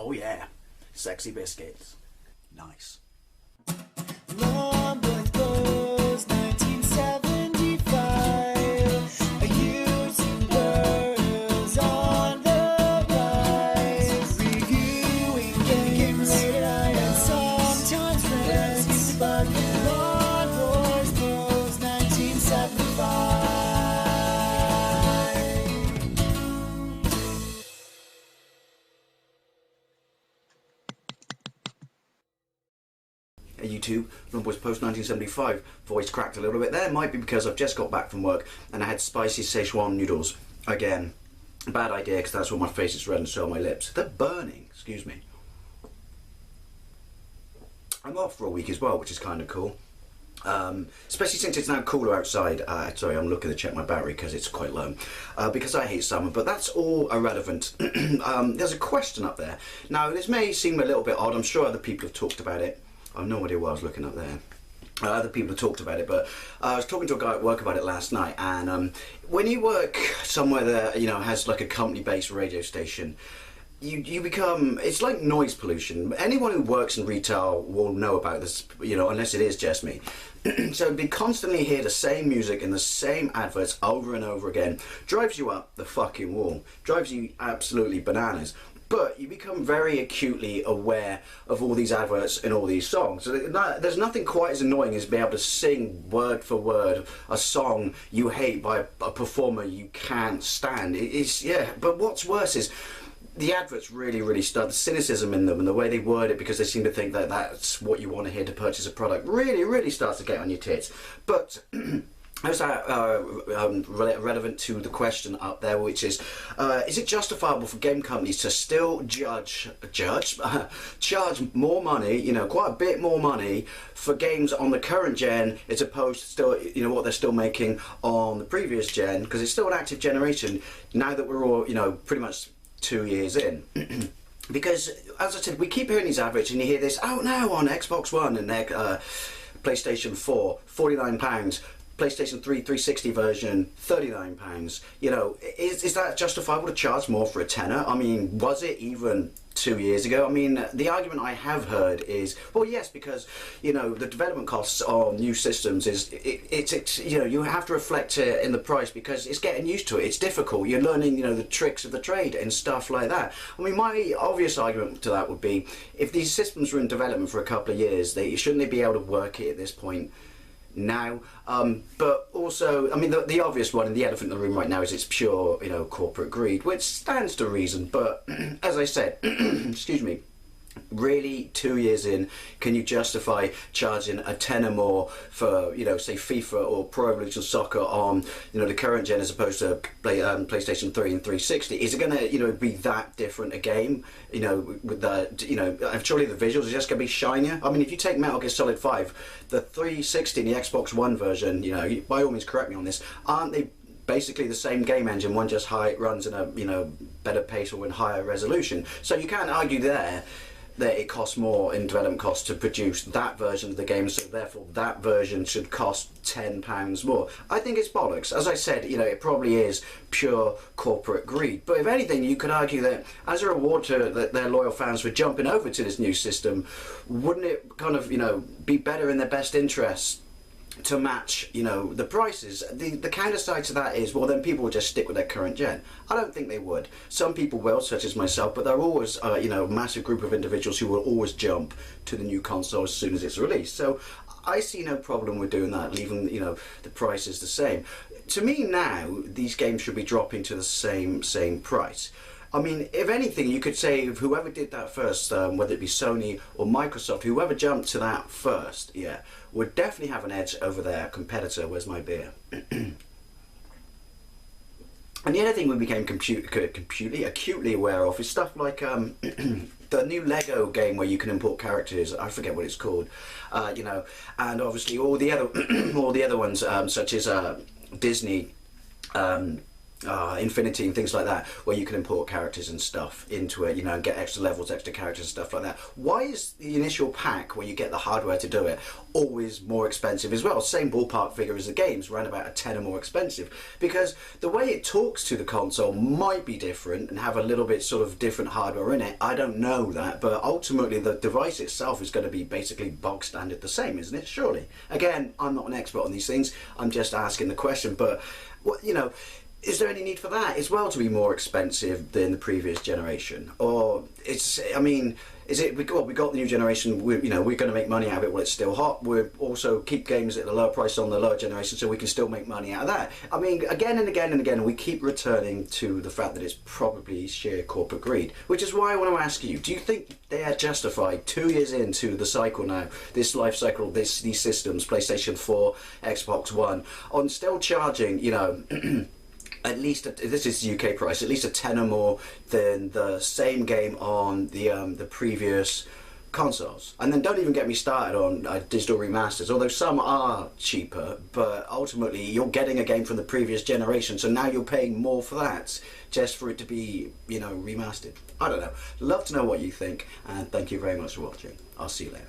Oh yeah, Sexy Biscuits. Nice. Long with Blues, 1975. A YouTuber who's on the rise. Reviewing games late night and sometimes friends. But Long Boys Blues, 1975. YouTube, Long Boys Post 1975. Voice cracked a little bit there. Might be because I've just got back from work and I had spicy Szechuan noodles. Again, bad idea because that's what my face is red and so are my lips. They're burning, excuse me. I'm off for a week as well, which is kind of cool. Especially since it's now cooler outside. Sorry, I'm looking to check my battery because it's quite low. Because I hate summer, but that's all irrelevant. There's a question up there. Now, this may seem a little bit odd. I'm sure other people have talked about it. I've no idea what I was looking up there. Other people have talked about it, but I was talking to a guy at work about it last night, and when you work somewhere that, you know, has like a company-based radio station, you become, it's like noise pollution. Anyone who works in retail will know about this, you know, unless it is just me. So be constantly hear the same music and the same adverts over and over again drives you up the fucking wall, drives you absolutely bananas. But you become very acutely aware of all these adverts and all these songs. So there's nothing quite as annoying as being able to sing word for word a song you hate by a performer you can't stand. It's, yeah, but what's worse is the adverts really start, the cynicism in them and the way they word it, because they seem to think that that's what you want to hear to purchase a product, really starts to get on your tits. But how's that relevant to the question up there, which is it justifiable for game companies to still charge more money, you know, quite a bit more money for games on the current gen as opposed to still, you know, what they're still making on the previous gen, because it's still an active generation now that we're all, you know, pretty much 2 years in. Because, as I said, we keep hearing these adverts and you hear this out now on Xbox One and PlayStation 4, £49. PlayStation 3 360 version, £39. You know, is that justifiable to charge more for a tenner? I mean, was it even 2 years ago? I mean, the argument I have heard is, well, yes, because, you know, the development costs on new systems is, it's you know, you have to reflect it in the price because it's getting used to it. It's difficult. You're learning, you know, the tricks of the trade and stuff like that. I mean, my obvious argument to that would be, if these systems were in development for a couple of years, shouldn't they be able to work it at this point now? But also, I mean, the obvious one and the elephant in the room right now is it's pure, you know, corporate greed, which stands to reason. But as I said, excuse me, really 2 years in, can you justify charging a tenner more for, you know, say FIFA or Pro Evolution Soccer on, you know, the current gen as opposed to PlayStation 3 and 360? Is it going to, you know, be that different a game? You know, with the, you know, surely the visuals are just going to be shinier. I mean, if you take Metal Gear Solid 5, the 360 and the Xbox One version, you know, by all means correct me on this, aren't they basically the same game engine? One just runs in a, you know, better pace or in higher resolution. So you can't argue there that it costs more in development costs to produce that version of the game, so therefore that version should cost £10 more. I think it's bollocks. As I said, you know, it probably is pure corporate greed. But if anything, you could argue that as a reward to their loyal fans for jumping over to this new system, wouldn't it kind of, you know, be better in their best interest to match, you know, the prices? The counter side to that is, well, then people will just stick with their current gen. I don't think they would. Some people will, such as myself, but there are always, you know, a massive group of individuals who will always jump to the new console as soon as it's released. So I see no problem with doing that, leaving, you know, the prices the same. To me now, these games should be dropping to the same price. I mean, if anything, you could say if whoever did that first, whether it be Sony or Microsoft, whoever jumped to that first, yeah, would definitely have an edge over their competitor. Where's my beer? And the other thing we became acutely aware of is stuff like the new Lego game where you can import characters. I forget what it's called, you know, and obviously all the other all the other ones, such as Disney. Infinity and things like that, where you can import characters and stuff into it, and get extra levels, extra characters and stuff like that. Why is the initial pack, where you get the hardware to do it, always more expensive as well? Same ballpark figure as the games, around about a tenner more expensive. Because the way it talks to the console might be different and have a little bit sort of different hardware in it. I don't know that, but ultimately the device itself is going to be basically bog standard the same, isn't it? Surely. Again, I'm not an expert on these things. I'm just asking the question, but is there any need for that as well to be more expensive than the previous generation? Or is it, we got the new generation, we're going to make money out of it while it's still hot. We'll also keep games at a lower price on the lower generation so we can still make money out of that. Again and again and again, we keep returning to the fact that it's probably sheer corporate greed, which is why I want to ask you, do you think they are justified 2 years into the cycle now, this life cycle, these systems, PlayStation 4, Xbox One, on still charging, at least this is UK price, at least a tenner more than the same game on the previous consoles? And then don't even get me started on digital remasters, although some are cheaper, but ultimately you're getting a game from the previous generation, so now you're paying more for that just for it to be remastered. I don't know. Love to know what you think, and thank you very much for watching. I'll see you later.